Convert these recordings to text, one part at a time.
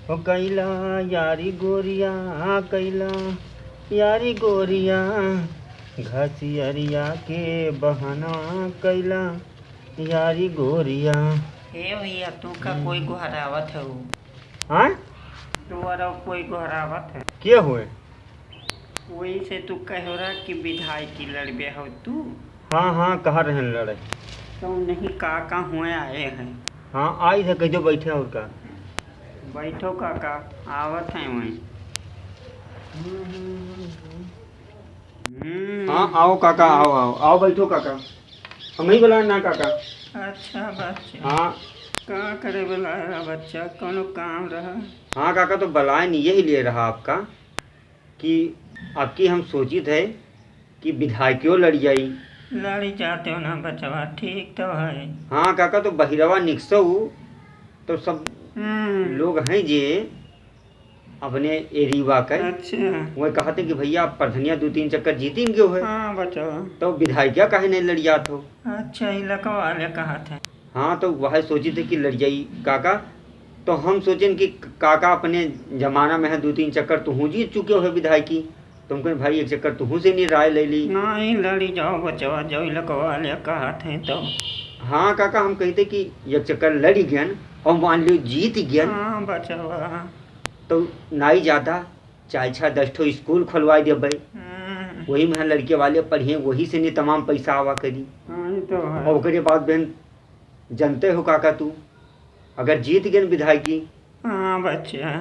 ओ कैला यारी गोरिया कैला यारी गोरिया घसियरिया के बहाना कैला यारी गोरिया। हे भैया तू का कोई गोहरावत है वो? हाँ तू और कोई गोहरावत है? क्या हुए? वही से तू कह रहा कि विधायक की लड़बे हो तू। हाँ हाँ कहाँ रहे लड़े? तो नहीं काका हुए आए हैं। हाँ आई थे कहीं बैठे और का बैठो काका आवत हैं वहीं। हाँ आओ काका आओ आओ आओ बैठो काका। हम ही बुलाए ना काका। अच्छा बच्चा हाँ का करे बुलाया बच्चा, कोनो काम रहा? हाँ काका तो बुलाए नहीं यही लिए रहा आपका कि आपकी हम सोचित है कि विधायकियों लड़ जाई। लड़ी जाते हो ना बचवा, ठीक तो है। हाँ काका तो बहिरवा निकसो तो सब लोग हैं जे अपने एरिया के अच्छा वही कहते कि भैया आप प्रधनिया 2-3 चक्कर जीतेंगे हो है हाँ बचवा। तो विधायकिया काहे नहीं लड़ जात हो? अच्छा ही लखवाले कहा था। हाँ तो वह सोची थे कि लड़ जाई काका। तो हम सोचें कि काका अपने जमाना में है 2-3 चक्कर तुहू जीत चुके हो विधायकी, तुम कहें भाई एक चक्कर तुहू से नहीं राय ले ली। नहीं लड़ी जाओ बचवा, जो लखवाले कहा थे तो। हाँ काका हम कहते कि एक चक्कर लड़ी गयन और मान लो जीत गयन हाँ बचवा। तो नाई ज़्यादा 4-6-10 ठो स्कूल खुलवा देबै, वही में लड़के वाले पढ़िए वही से नहीं तमाम पैसा आवा करी। हाँ तो है। और उसके बाद बहन जानते हो काका तू अगर जीत गए विधायकी हाँ बच्चा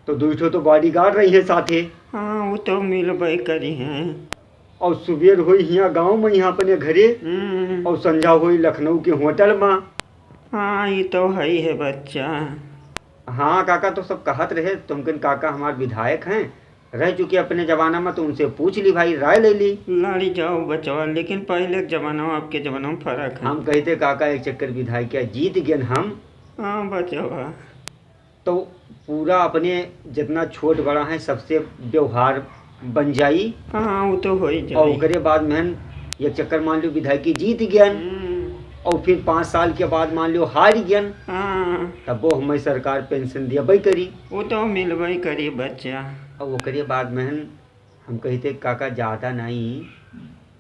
तो 2 ठो तो बॉडी गार्ड रही है साथे। हाँ वो तो मिलबे करी हैं। और सुबेर हुई यहाँ गांव में यहाँ अपने घरे और संझा हुई लखनऊ के होटल में। हाँ ये तो है ही है बच्चा। हाँ काका तो सब कहत रहे तुमकन काका हमारे विधायक हैं रह चुके अपने जमाना में, तो उनसे पूछ ली भाई राय ले ली। लड़ी जाओ बचवा, लेकिन पहले के जमाना में आपके जमाना में फर्क है। हम कहते काका एक चक्कर विधायक जीत गए हम। हाँ बचवा। तो पूरा अपने जितना छोट बड़ा है सबसे व्यवहार बन जाई। हाँ वो तो हो ही और जाए। उसके बाद में एक चक्कर मान लो विधायकी जीत गया और फिर 5 साल के बाद मान लो हार गया हाँ तब वो हमें सरकार पेंशन दियाबे करी। वो तो मिलबे करी बच्चा। और ओकरे बाद में हम कहते काका ज़्यादा नहीं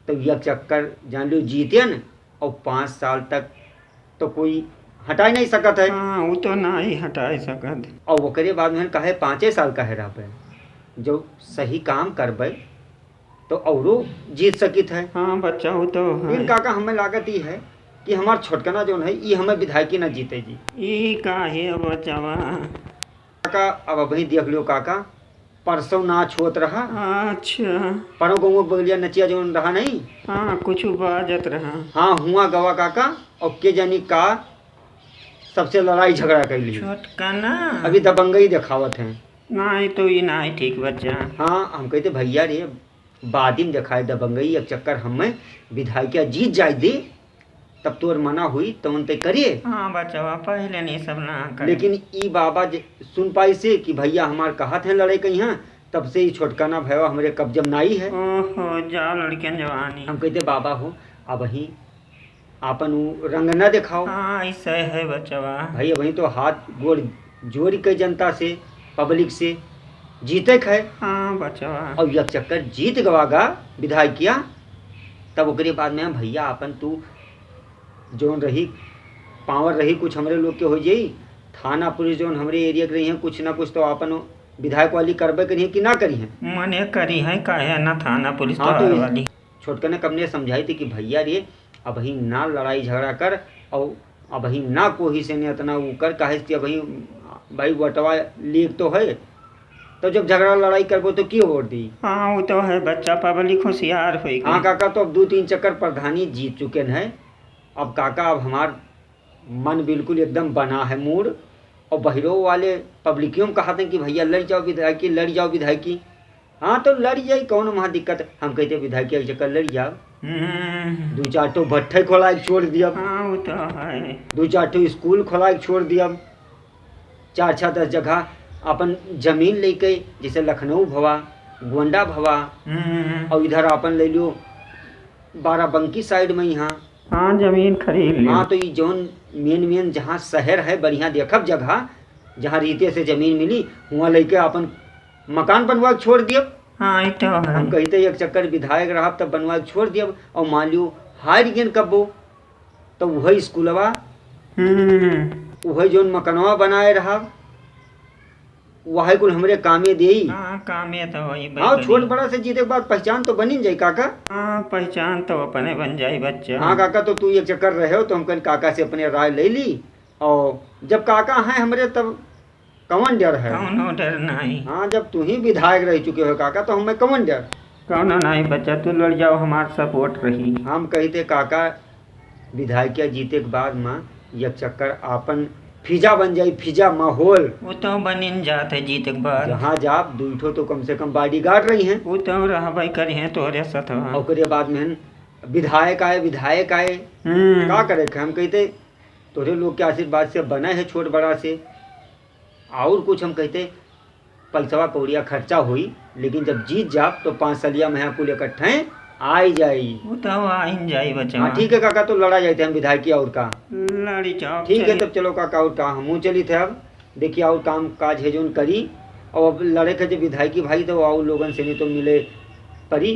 तो एक चक्कर जान लो जीते न और 5 साल तक तो कोई हटा नहीं सकत है। हाँ वो तो ना ही हटा सकत। और ओकरे बाद में कहे 5 साल का है रहबे जो सही काम करबे तो औरो जीत सकित है। हाँ बच्चा वो तो है। लेकिन काका हमें लागत ही है कि हमार छोटकना जो है ये हमें विधायकी न जीते जी। ये का है बचवा। काका अब अभी देख लो काका परसों नाच होत रहा। अच्छा परो गौ बगलिया नचिया जो रहा नहीं। हाँ कुछ बाजत रहा। हाँ हुआ गवा काका और के जानी का सबसे लड़ाई झगड़ा कर ली। छोटका ना अभी दबंगई दिखावत हैं। नहीं तो ये नहीं ठीक बच्चा। हाँ हम कहते भैया रे बादिम दिखाए दबंगई एक चक्कर हमें विधायकिया जीत जाए दे तब तोर मना हुई तो उनते करिए। हाँ बचवा पहले नहीं सब ना कर। लेकिन ई बाबा सुन पाई से कि भैया हमार कहत हैं लड़ाई कहीं हैं तब से ही छोटकाना भैया हमारे कब्जम नाई है। ओहो जाओ लड़कियन जवानी। हम कहते बाबा हो अब ही आपन उ रंग न दिखाओ। हाँ ऐसा है बचवा। भाई वही तो हाथ गोड़ जोड़ के जनता से पब्लिक से जीते है। हाँ बचवा। और एक चक्कर जीत गवागा विधायकिया तब ओकरे बाद में भैया अपन तू जोन रही पावर रही कुछ हमरे लोग के हो जाई थाना पुलिस जोन हमरे एरिया के रही हैं कुछ ना कुछ तो अपन विधायक वाली करबे करी कि ना करी हैं। मने करी है काहे ना थाना पुलिस हाँ तो तो वाली। छोटका ने कब ने समझाई थी कि भैया रे अब ही ना लड़ाई झगड़ा कर और अब ही ना कोई से ने इतना वो कर काहे कि अब ही भाई वटवा लीग तो है तो जब झगड़ा लड़ाई करबो तो क्यों वोट दी। हाँ वो तो है बच्चा पब्लिक होशियार हुई। हाँ काका तो अब 2-3 चक्कर प्रधानी जीत चुके हैं। अब काका अब हमार मन बिल्कुल एकदम बना है मूड और बहिरों वाले पब्लिकियों कहते हैं कि भैया लड़ जाओ विधायकी लड़ जाओ विधायकी। हाँ तो लड़ जाई कौन वहाँ दिक्कत। हम कहते विधायकी एक चक्कर लड़ जाओ 2-4 ठो भट्ठे खोला के छोड़ दिया। हाँ वो तो है। 2-4 ठो स्कूल खोला के छोड़ दिया। 4-6-10 जगह अपन जमीन लेके जैसे लखनऊ भवा गोंडा भवा और इधर अपन ले लो बाराबंकी साइड में यहाँ। हाँ जमीन खरीद ली। हाँ तो ये जौन मेन जहाँ शहर है बढ़िया देखब जगह जहाँ रीते से जमीन मिली वहाँ लेके अपन मकान बनवा के छोड़ दियब। हाँ ये तो है। हम कहते एक चक्कर विधायक रहा तब बनवा के छोड़ दियब और मान लियो हार गेन कब्बो तो वही स्कूलवा वही जोन मकनवा बनाए रहा वही कुल हमरे कामे देई। हाँ कामे तो वही हाँ छोट बड़ा से जीते के बाद पहचान तो बनी जाई काका। हाँ पहचान तो अपने बन जाई बच्चा। हाँ काका तो तू एक चक्कर रहे हो तो हम कल काका से अपने राय ले ली और जब काका हैं हमरे तब कौन डर है। कौनो डर नहीं। हाँ जब तू ही विधायक रह चुके हो काका तो हमें कौन डर। कौनो नहीं बच्चा तू लड़ जाओ हमार सपोर्ट रही। हम कहते काका विधायकिया जीते के बाद माँ एक चक्कर आपन फिजा बन जाई फिजा माहौल। वो तो बनिन जात है जीते के बाद। जहाँ जाप दूठो तो कम से कम बॉडीगार्ड रही हैं। वो तो रहबई करी हैं तोरे सतवा। और ओकरे बाद में विधायक आए का करे हम कहते तोरे लोग के आशीर्वाद से बना है छोट बड़ा से और कुछ हम कहते पैसवा कौड़िया खर्चा हुई लेकिन जब जीत जाप तो 5 सालिया में कुल इकट्ठे आई जाई। वो तो आइन जाई बच्चा। हाँ ठीक है काका तो लड़ा जाते हम विधायकी और का लड़ी जाओ। ठीक है तब चलो काका और का हमू चली थे अब देखिए और काम काज है जोन करी और अब लड़े थे जब विधायकी भाई तो और लोगन से नहीं तो मिले परी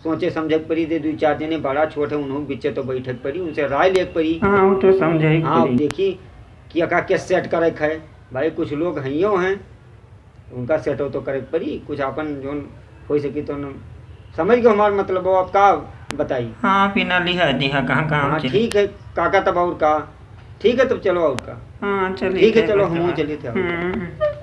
सोचे समझे परी दे 2-4 जने बड़ा छोट है उन्होंने बीचे तो बैठक परी उनसे राय ले परी। हाँ वो तो समझे। हाँ देखी कि अका के सेट करे है भाई कुछ लोग हइयो हैं उनका सेट हो तो करे परी कुछ अपन जोन हो सकी तो समझ गए हमारा मतलब आप का बताई। हाँ बिना लिहा दिहा कहाँ काम। हाँ ठीक है काका तब और का ठीक है तब चलो और का। हाँ चलिए ठीक है चलो हम चलिए थे।